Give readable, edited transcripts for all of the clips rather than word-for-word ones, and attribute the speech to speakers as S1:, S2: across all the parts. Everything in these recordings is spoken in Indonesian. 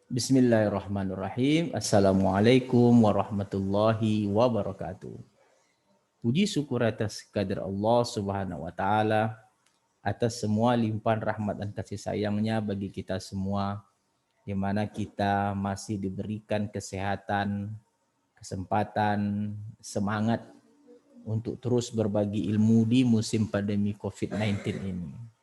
S1: Bismillahirrahmanirrahim. Assalamualaikum warahmatullahi wabarakatuh. Puji syukur atas kehadirat Allah Subhanahu wa taala atas semua limpahan rahmat dan kasih sayangnya bagi kita semua, di mana kita masih diberikan kesehatan, kesempatan, semangat untuk terus berbagi ilmu di musim pandemi COVID-19 ini.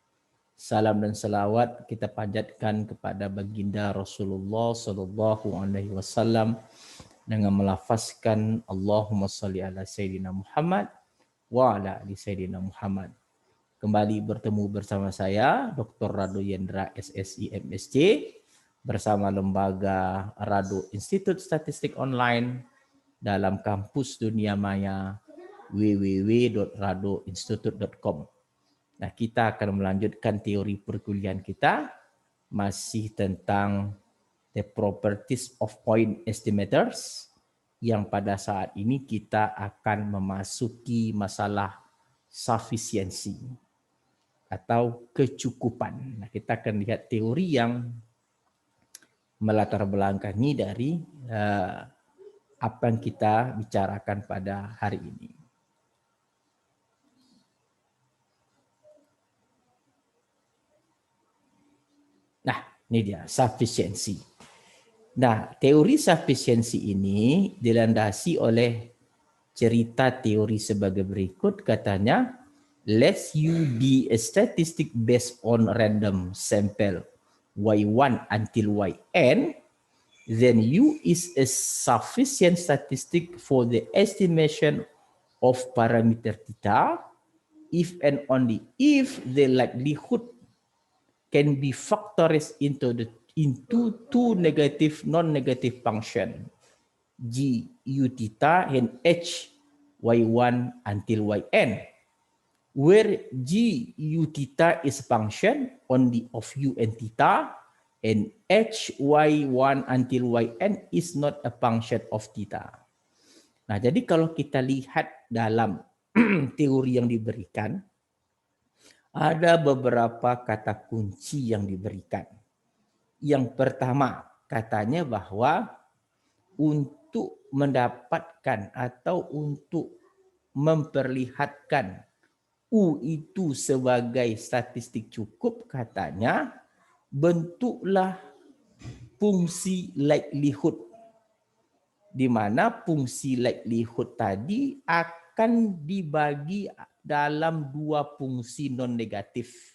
S1: Salam dan salawat kita panjatkan kepada baginda Rasulullah Sallallahu Alaihi Wasallam dengan melafazkan Allahumma salli ala Sayyidina Muhammad wa ala ali Sayyidina Muhammad. Kembali bertemu bersama saya Dr. Rado Yendra SSI MSc bersama lembaga Rado Institut Statistik Online dalam kampus dunia maya www.radoinstitute.com. Nah, kita akan melanjutkan teori perkuliahan kita masih tentang the properties of point estimators yang pada saat ini kita akan memasuki masalah sufficiency atau kecukupan. Nah, kita akan lihat teori yang melatar belakangi dari apa yang kita bicarakan pada hari ini. Nah, ini dia sufficiency. Nah, teori sufficiency ini dilandasi oleh cerita teori sebagai berikut. Katanya, let's you be a statistic based on random sample y1 until yn, then U is a sufficient statistic for the estimation of parameter theta if and only if the likelihood can be factorized into two negative non-negative function g u theta and h y1 until yn, where g u theta is function only of u and theta and h y1 until yn is not a function of theta. Nah, jadi kalau kita lihat dalam teori yang diberikan, ada beberapa kata kunci yang diberikan. Yang pertama, katanya bahwa untuk mendapatkan atau untuk memperlihatkan U itu sebagai statistik cukup, katanya bentuklah fungsi likelihood, di mana fungsi likelihood tadi akan dibagi dalam dua fungsi non negatif.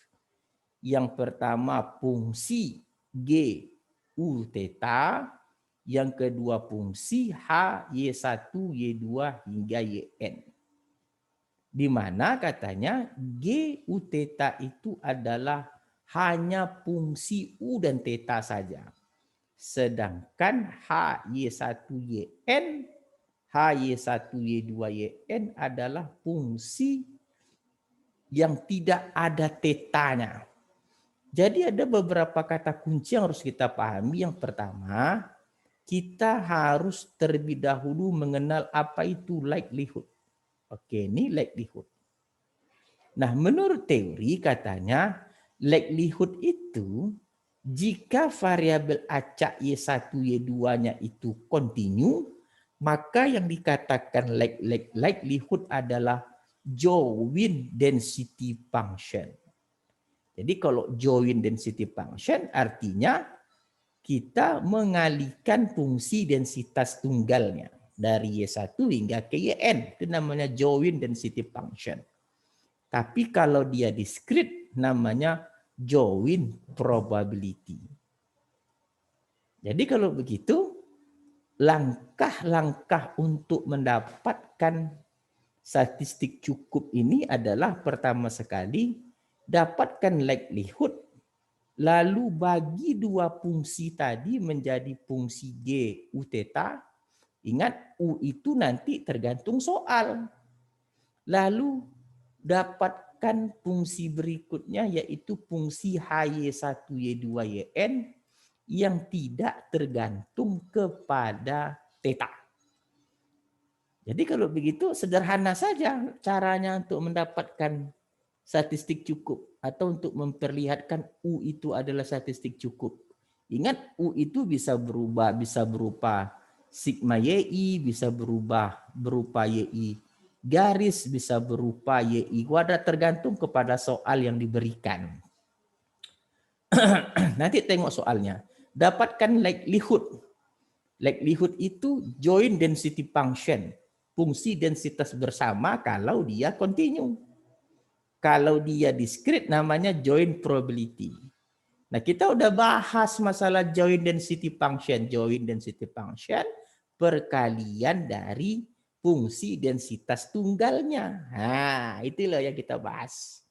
S1: Yang pertama fungsi G U theta, yang kedua fungsi H Y1 Y2 hingga Yn. Di mana katanya G U theta itu adalah hanya fungsi U dan theta saja. Sedangkan H Y1 Yn, Hy1 Y2 Yn adalah fungsi yang tidak ada tetanya. Jadi ada beberapa kata kunci yang harus kita pahami. Yang pertama, kita harus terlebih dahulu mengenal apa itu likelihood. Oke, ini likelihood. Nah, menurut teori katanya likelihood itu jika variabel acak Y1 Y2-nya itu kontinu, maka yang dikatakan likelihood adalah joint density function. Jadi kalau joint density function artinya kita mengalihkan fungsi densitas tunggalnya dari Y1 hingga ke Yn. Itu namanya joint density function. Tapi kalau dia discrete namanya joint probability. Jadi kalau begitu, langkah-langkah untuk mendapatkan statistik cukup ini adalah pertama sekali dapatkan likelihood, lalu bagi dua fungsi tadi menjadi fungsi G U theta. Ingat, U itu nanti tergantung soal. Lalu dapatkan fungsi berikutnya yaitu fungsi Hy1 Y2 Yn yang tidak tergantung kepada theta. Jadi kalau begitu sederhana saja caranya untuk mendapatkan statistik cukup atau untuk memperlihatkan U itu adalah statistik cukup. Ingat U itu bisa berubah, bisa berupa sigma YI, bisa berubah berupa YI garis, bisa berupa YI kuadrat, tergantung kepada soal yang diberikan. Nanti tengok soalnya. Dapatkan likelihood. Likelihood itu joint density function. Fungsi densitas bersama kalau dia continue. Kalau dia discrete namanya joint probability. Nah, kita udah bahas masalah joint density function. Joint density function perkalian dari fungsi densitas tunggalnya. Nah, itu loh yang kita bahas.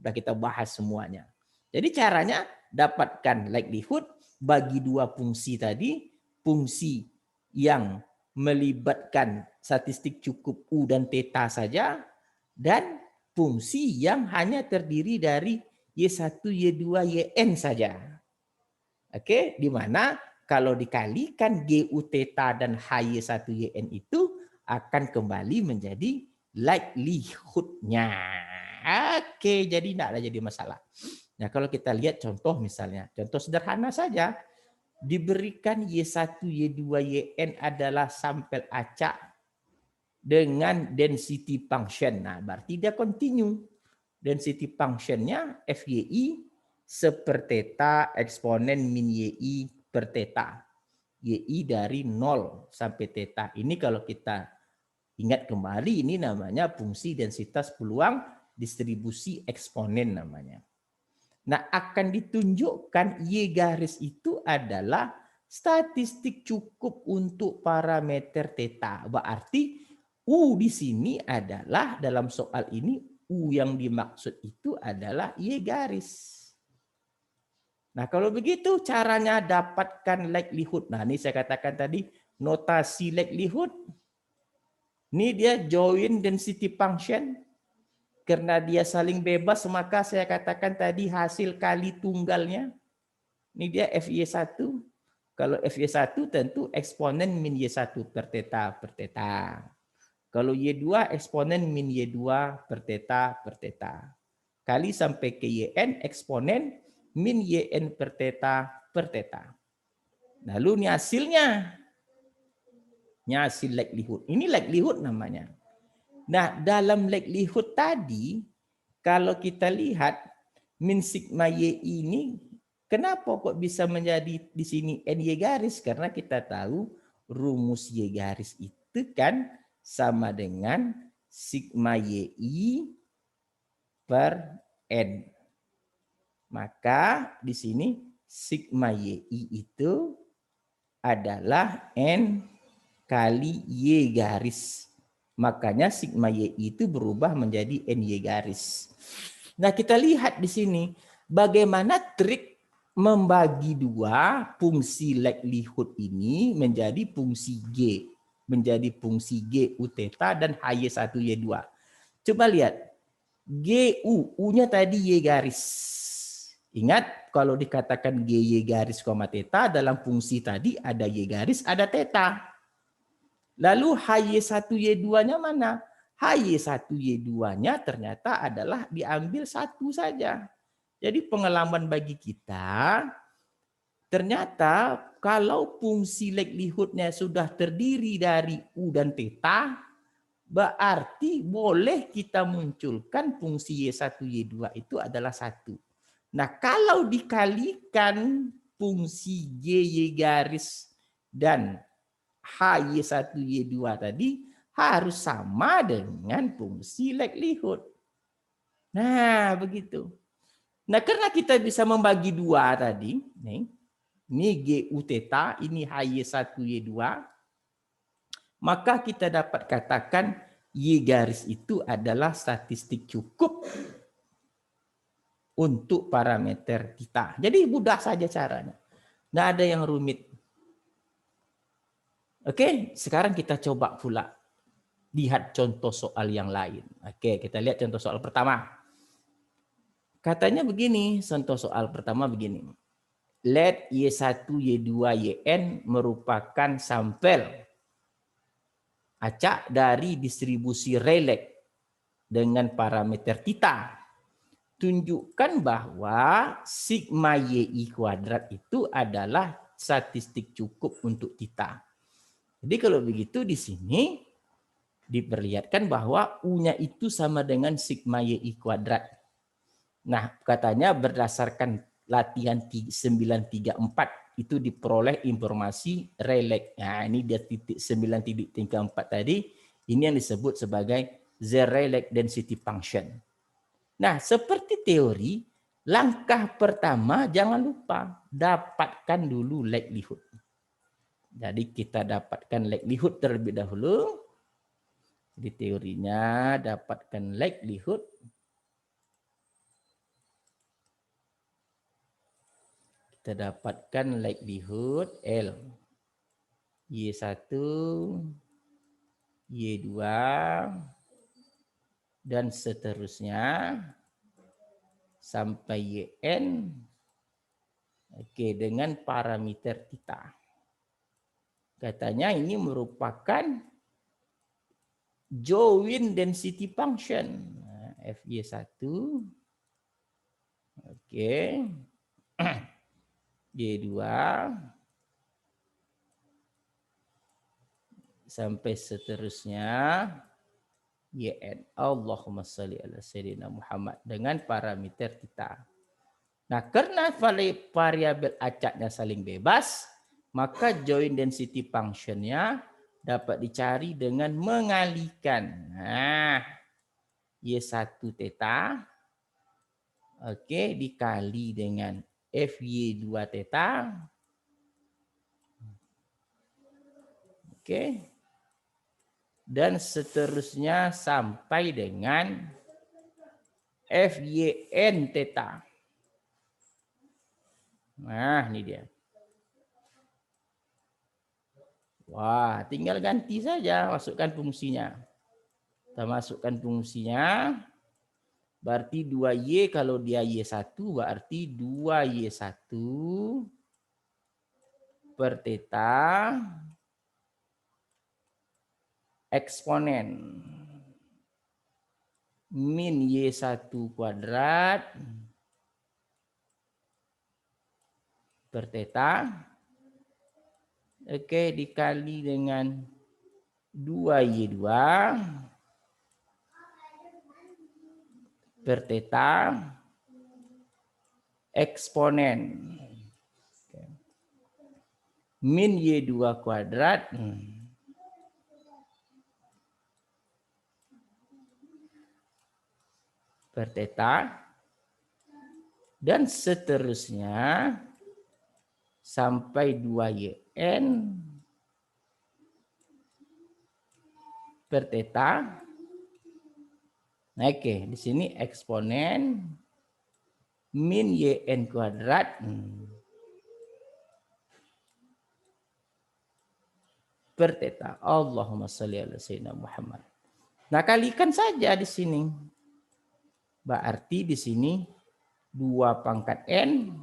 S1: Udah kita bahas semuanya. Jadi caranya dapatkan likelihood bagi dua fungsi tadi, fungsi yang melibatkan statistik cukup U dan theta saja, dan fungsi yang hanya terdiri dari Y1, Y2, Yn saja. Oke, di mana kalau dikalikan GU theta dan HY1 YN itu akan kembali menjadi likelihood-nya. Oke, jadi tidak ada jadi masalah. Nah, kalau kita lihat contoh misalnya, contoh sederhana saja, diberikan Y1, Y2, Yn adalah sampel acak dengan density function. Nah, berarti dia continue. Density function-nya FYI seper theta eksponen min YI per theta. YI dari 0 sampai theta. Ini kalau kita ingat kembali, ini namanya fungsi densitas peluang distribusi eksponen namanya. Nah, akan ditunjukkan Y garis itu adalah statistik cukup untuk parameter theta. Berarti U di sini adalah dalam soal ini U yang dimaksud itu adalah Y garis. Nah, kalau begitu caranya dapatkan likelihood. Nah, ini saya katakan tadi notasi likelihood. Ini dia joint density function. Karena dia saling bebas, maka saya katakan tadi hasil kali tunggalnya. Ini dia FY1. Kalau FY1 tentu eksponen min Y1 per theta per theta. Kalau Y2 eksponen min Y2 per theta per theta. Kali sampai ke YN eksponen min YN per theta per theta. Lalu ini hasilnya. Ini hasil likelihood. Ini likelihood namanya. Nah, dalam likelihood tadi, kalau kita lihat min sigma Y ini, kenapa kok bisa menjadi di sini NY garis? Karena kita tahu rumus Y garis itu kan sama dengan sigma YI per N. Maka di sini sigma YI itu adalah N kali Y garis. Makanya sigma Y itu berubah menjadi NY garis. Nah, kita lihat di sini bagaimana trik membagi dua fungsi likelihood ini menjadi fungsi G. Menjadi fungsi G U theta dan HY1 Y2. Coba lihat. GU, U-nya tadi Y garis. Ingat kalau dikatakan GY garis, theta dalam fungsi tadi ada Y garis, ada theta. Lalu HY1 Y2-nya mana? HY1 Y2-nya ternyata adalah diambil satu saja. Jadi pengalaman bagi kita, ternyata kalau fungsi likelihood-nya sudah terdiri dari U dan theta, berarti boleh kita munculkan fungsi Y1 Y2 itu adalah satu. Nah, kalau dikalikan fungsi GY garis dan HY1 Y2 tadi harus sama dengan fungsi likelihood. Nah, begitu. Nah, karena kita bisa membagi dua tadi, nih, ini GU theta, ini HY1 Y2, maka kita dapat katakan Y garis itu adalah statistik cukup untuk parameter kita. Jadi mudah saja caranya. Nggak ada yang rumit. Oke, sekarang kita coba pula lihat contoh soal yang lain. Oke, kita lihat contoh soal pertama. Katanya begini, contoh soal pertama begini. Let Y1, Y2, Yn merupakan sampel acak dari distribusi Rayleigh dengan parameter theta. tunjukkan bahwa sigma YI kuadrat itu adalah statistik cukup untuk tita. Jadi kalau begitu di sini diperlihatkan bahwa U-nya itu sama dengan sigma YI kuadrat. Nah, katanya berdasarkan latihan 934 itu diperoleh informasi relek. Nah, ini dia titik 9.34 tadi. Ini yang disebut sebagai Z-relek density function. Nah, seperti teori, langkah pertama jangan lupa dapatkan dulu likelihood. Jadi kita dapatkan likelihood terlebih dahulu. Jadi teorinya dapatkan likelihood. Kita dapatkan likelihood L. Y1, Y2, dan seterusnya sampai YN. Oke, dengan parameter theta. Katanya ini merupakan joint density function. Fy1. Oke. Y2 sampai seterusnya YN. Allahumma shalli ala sayyidina Muhammad dengan parameter theta. Nah, karena variabel acaknya saling bebas, maka joint density function-nya dapat dicari dengan mengalihkan. Nah, Y1 theta, oke, dikali dengan Fy2 theta, oke, dan seterusnya sampai dengan Fyn theta. Nah, ini dia. Wah, tinggal ganti saja, masukkan fungsinya. Kita masukkan fungsinya. Berarti 2Y kalau dia Y1 berarti 2Y1 per theta eksponen min Y1 kuadrat per theta. Oke, dikali dengan 2Y2 per theta eksponen min Y2 kuadrat per theta dan seterusnya sampai 2yn per theta. Nah, oke, di sini eksponen min yn kuadrat per theta. Allahumma shalli ala sayyidina Muhammad. Nah, kalikan saja di sini. Berarti di sini 2 pangkat n.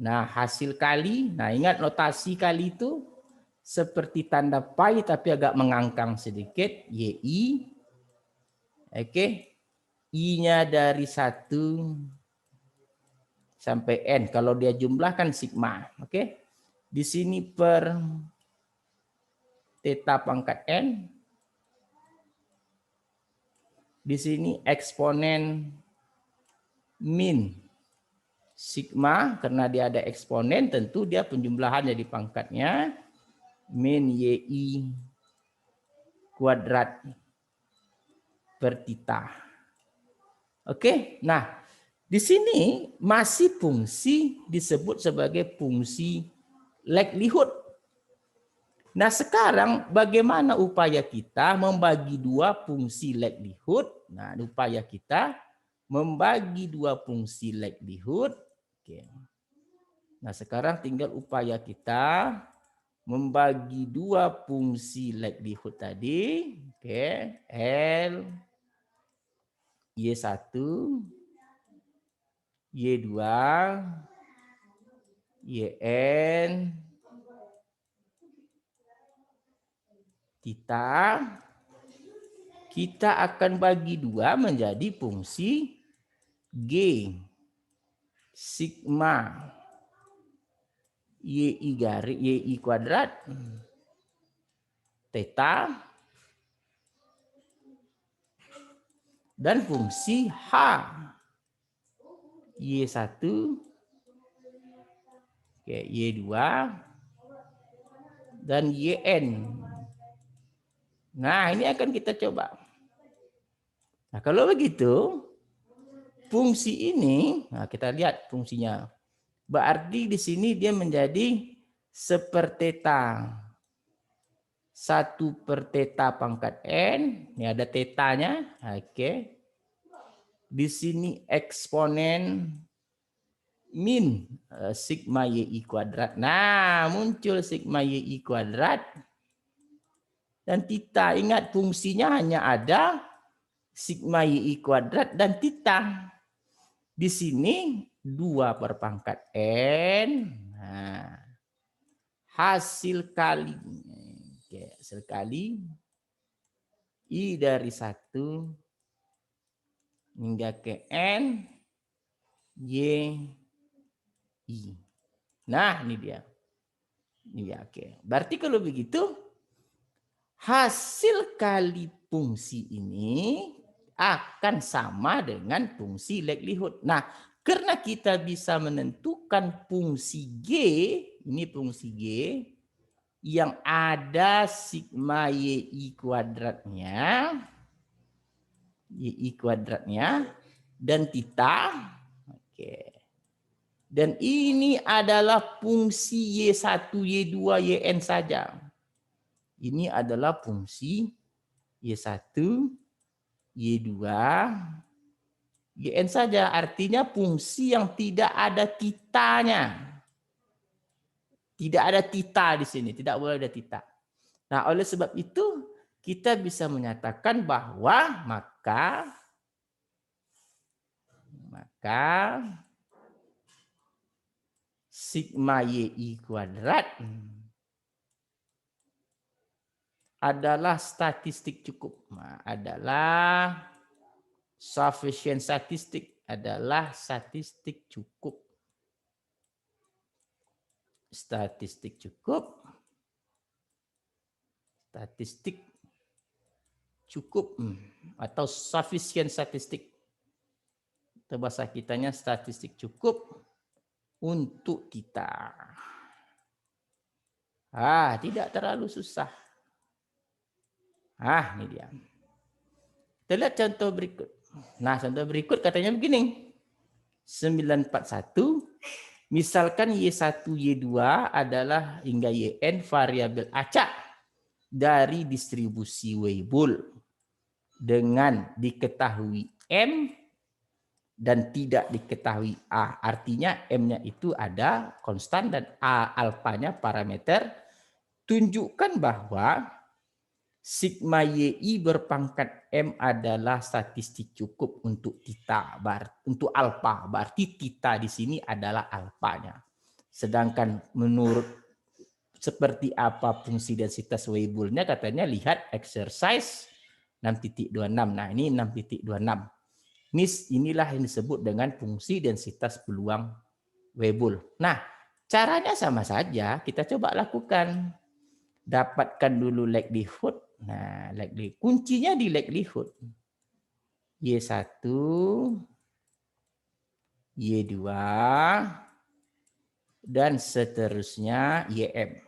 S1: Nah, hasil kali. Nah, ingat notasi kali itu seperti tanda pi tapi agak mengangkang sedikit. YI. Oke. I-nya dari 1 sampai n. Kalau dia jumlahkan sigma. Oke. Di sini per theta pangkat n. Di sini eksponen min sigma. Karena dia ada eksponen tentu dia penjumlahannya di pangkatnya. Min YI kuadrat per theta. Oke, nah di sini masih fungsi disebut sebagai fungsi likelihood. Nah, sekarang bagaimana upaya kita membagi 2 fungsi likelihood? Nah, upaya kita membagi 2 fungsi likelihood. Oke. Nah, sekarang tinggal upaya kita membagi 2 fungsi likelihood tadi. Oke, L Y1 Y2 YN theta, kita akan bagi 2 menjadi fungsi G sigma Y kuadrat theta dan fungsi H Y1 Y2 dan YN. Nah, ini akan kita coba. Nah, kalau begitu, fungsi ini, nah kita lihat fungsinya. Berarti di sini dia menjadi seperteta. 1/θ pangkat N. Ini ada tetanya. Oke. Di sini eksponen min sigma YI kuadrat. Nah, muncul sigma YI kuadrat. Dan theta, ingat fungsinya hanya ada sigma YI kuadrat dan theta. Di sini 2/pangkat N. Nah, hasil kali. Oke, hasil kali I dari 1 hingga ke N Y I. Nah, ini dia. Ini dia. Oke. Berarti kalau begitu hasil kali fungsi ini akan sama dengan fungsi likelihood. Nah, karena kita bisa menentukan fungsi G, ini fungsi G yang ada sigma YI kuadratnya dan theta. Oke. Dan ini adalah fungsi Y1, Y2, YN saja. Ini adalah fungsi Y1, Y2, YN saja. Artinya fungsi yang tidak ada titanya. Tidak ada tita di sini. Tidak boleh ada tita. Nah, oleh sebab itu kita bisa menyatakan bahwa maka sigma YI kuadrat adalah statistik cukup. Nah, adalah sufficient statistik, adalah statistik cukup. Statistik cukup. Statistik cukup atau sufficient statistik. Itu bahasa kitanya statistik cukup untuk kita. Tidak terlalu susah. Ini dia. Kita lihat contoh berikut. Nah, contoh berikut katanya begini. 941. Misalkan Y1, Y2 adalah hingga YN variabel acak dari distribusi Weibull dengan diketahui M dan tidak diketahui A. Artinya M-nya itu ada konstan dan A alfanya parameter. Tunjukkan bahwa sigma YI berpangkat M adalah statistik cukup untuk theta, untuk alfa. Berarti theta di sini adalah alfanya. Sedangkan menurut seperti apa fungsi densitas Weibull-nya katanya lihat exercise 6.26. Nah, ini 6.26. Inilah yang disebut dengan fungsi densitas peluang Weibull. Nah, caranya sama saja. Kita coba lakukan. Dapatkan dulu likelihood. Nah, kuncinya di likelihood. Y1, Y2, dan seterusnya YM.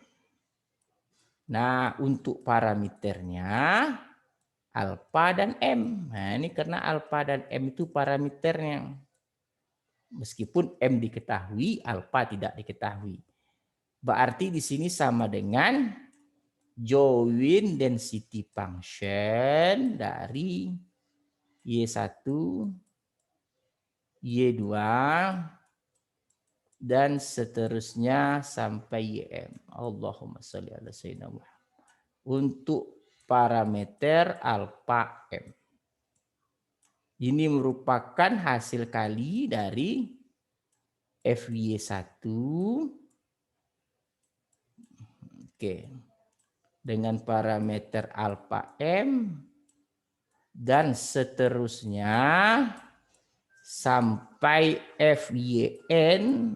S1: Nah, untuk parameternya alfa dan M. Nah, ini karena alfa dan M itu parameternya. Meskipun M diketahui, alfa tidak diketahui. Berarti di sini sama dengan join density function dari Y1, Y2, dan seterusnya sampai YM. Allahumma sholli ala sayyidina Muhammad. Untuk parameter alfa M. Ini merupakan hasil kali dari FY1 dengan parameter alfa M dan seterusnya sampai FYN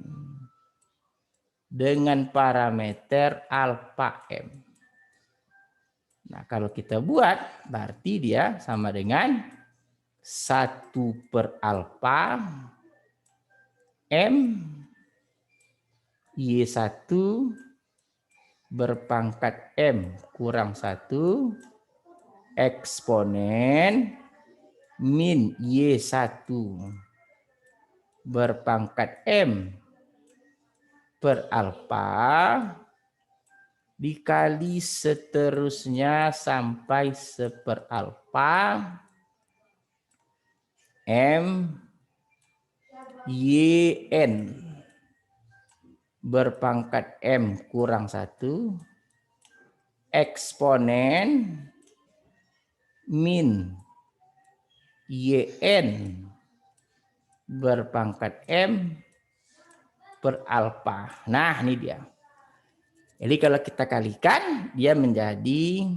S1: dengan parameter alfa M. Nah, kalau kita buat, berarti dia sama dengan 1 per alfa M Y1 berpangkat M kurang 1 eksponen min Y1 berpangkat M per alfa dikali seterusnya sampai 1 alfa M YN berpangkat M kurang 1 eksponen min YN berpangkat M per alfa. Nah, ini dia. Jadi kalau kita kalikan, dia menjadi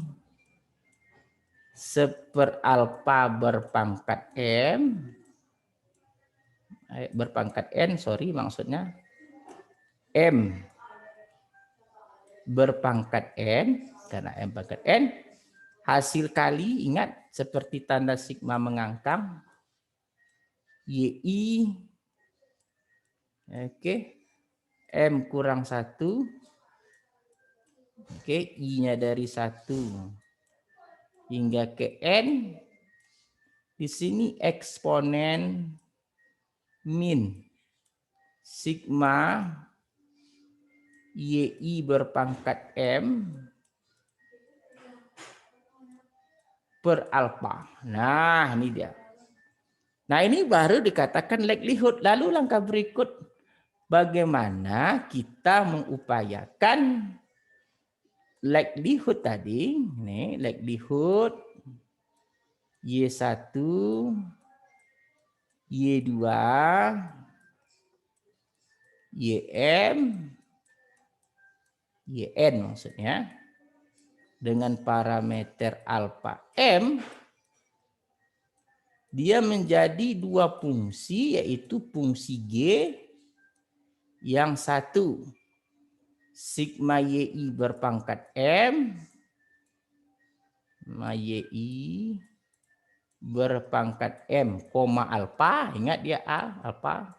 S1: 1 alfa berpangkat M, berpangkat N, sorry maksudnya, M berpangkat N, karena M pangkat N, hasil kali, ingat, seperti tanda sigma mengangkang, YI, oke, M kurang 1, oke, I-nya dari 1 hingga ke N, di sini eksponen min sigma YI berpangkat M per alfa. Nah, ini dia. Nah, ini baru dikatakan likelihood. Lalu langkah berikut, bagaimana kita mengupayakan likelihood tadi. Nih, likelihood Y1, Y2, YM, YN maksudnya, dengan parameter alfa M, dia menjadi 2 fungsi, yaitu fungsi G yang 1 sigma YI berpangkat M, sigma YI berpangkat M, alfa, ingat dia A, alfa.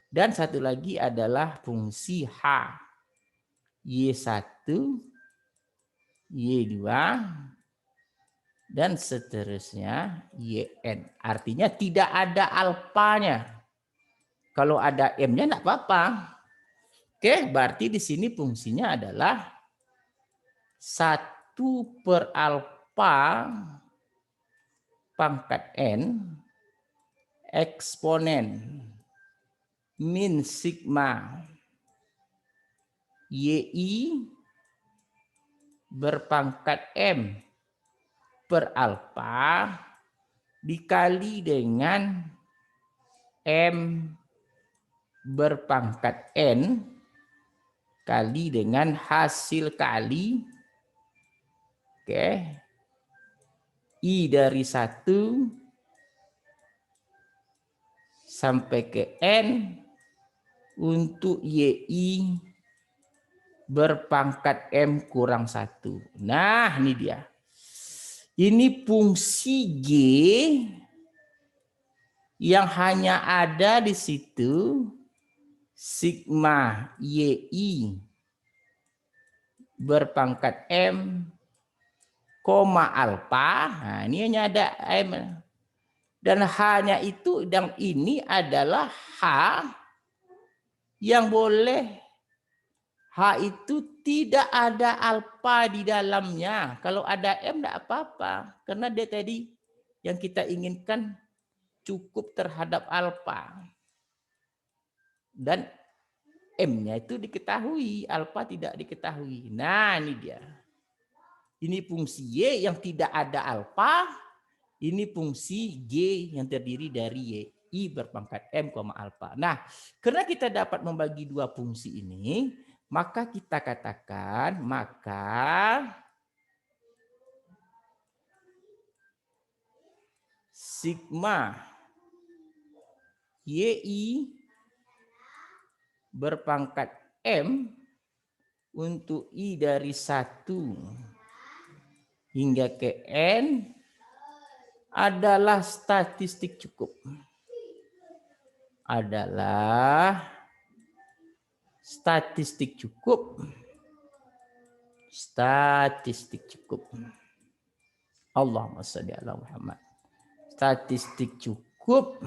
S1: Dan satu lagi adalah fungsi H, Y1, Y2, dan seterusnya YN. Artinya tidak ada alfanya. Kalau ada M-nya enggak apa-apa. Oke, berarti di sini fungsinya adalah 1 per alfa pangkat N eksponen min sigma YI berpangkat M per alfa dikali dengan M berpangkat N kali dengan hasil kali, oke, I dari 1 sampai ke N untuk YI berpangkat M kurang 1. Nah, ini dia. Ini fungsi G yang hanya ada di situ sigma YI berpangkat M, alfa. Nah, ini hanya ada M. Dan hanya itu, dan ini adalah H yang boleh, H itu tidak ada alfa di dalamnya. Kalau ada M tidak apa-apa. Karena dia tadi yang kita inginkan cukup terhadap alfa. Dan M-nya itu diketahui, alfa tidak diketahui. Nah, ini dia. Ini fungsi Y yang tidak ada alfa. Ini fungsi G yang terdiri dari Y berpangkat M, alfa. Nah, karena kita dapat membagi 2 fungsi ini, maka kita katakan, maka sigma YI berpangkat M untuk I dari 1 hingga ke N adalah statistik cukup. Adalah statistik cukup. Statistik cukup. Allahumma shalli ala Muhammad. Statistik cukup.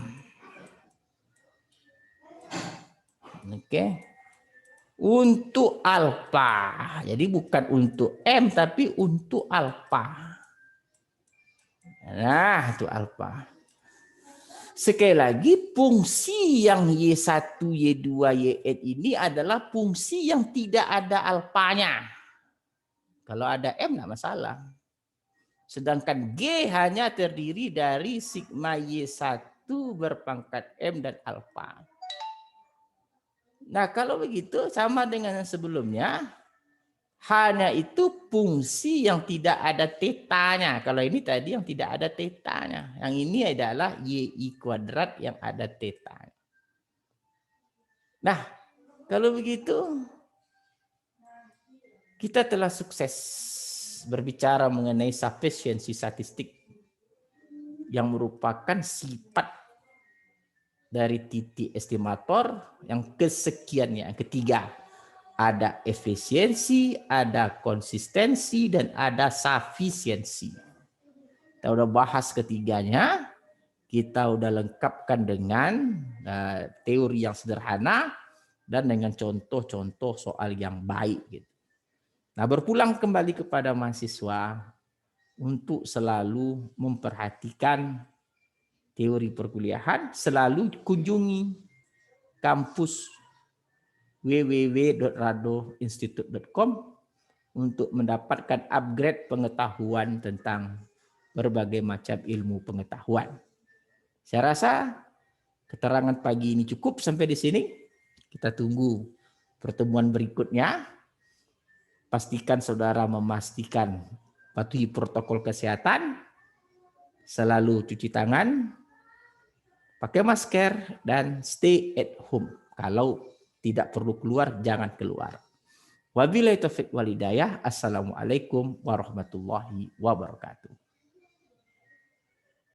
S1: Oke. Untuk alfa. Jadi bukan untuk M tapi untuk alfa. Nah, itu alfa. Sekali lagi, fungsi yang Y1, Y2, Yn ini adalah fungsi yang tidak ada alfanya. Kalau ada M, nggak masalah. Sedangkan G hanya terdiri dari sigma Y1 berpangkat M dan alfa. Nah, kalau begitu, sama dengan yang sebelumnya, hanya itu fungsi yang tidak ada tetanya. Kalau ini tadi yang tidak ada tetanya. Yang ini adalah YI kuadrat yang ada tetanya. Nah, kalau begitu kita telah sukses berbicara mengenai sufficiency statistik yang merupakan sifat dari titik estimator yang kesekiannya, yang ketiga. Ada efisiensi, ada konsistensi, dan ada sufisiensi. Kita udah bahas ketiganya, kita udah lengkapkan dengan teori yang sederhana dan dengan contoh-contoh soal yang baik. Gitu. Nah, berpulang kembali kepada mahasiswa untuk selalu memperhatikan teori perkuliahan, selalu kunjungi kampus www.radoinstitute.com untuk mendapatkan upgrade pengetahuan tentang berbagai macam ilmu pengetahuan. Saya rasa keterangan pagi ini cukup sampai di sini. Kita tunggu pertemuan berikutnya. Pastikan saudara memastikan patuhi protokol kesehatan, selalu cuci tangan, pakai masker, dan stay at home. Kalau tidak perlu keluar, jangan keluar. Wabillahi taufiq wal hidayah. Assalamualaikum warahmatullahi wabarakatuh.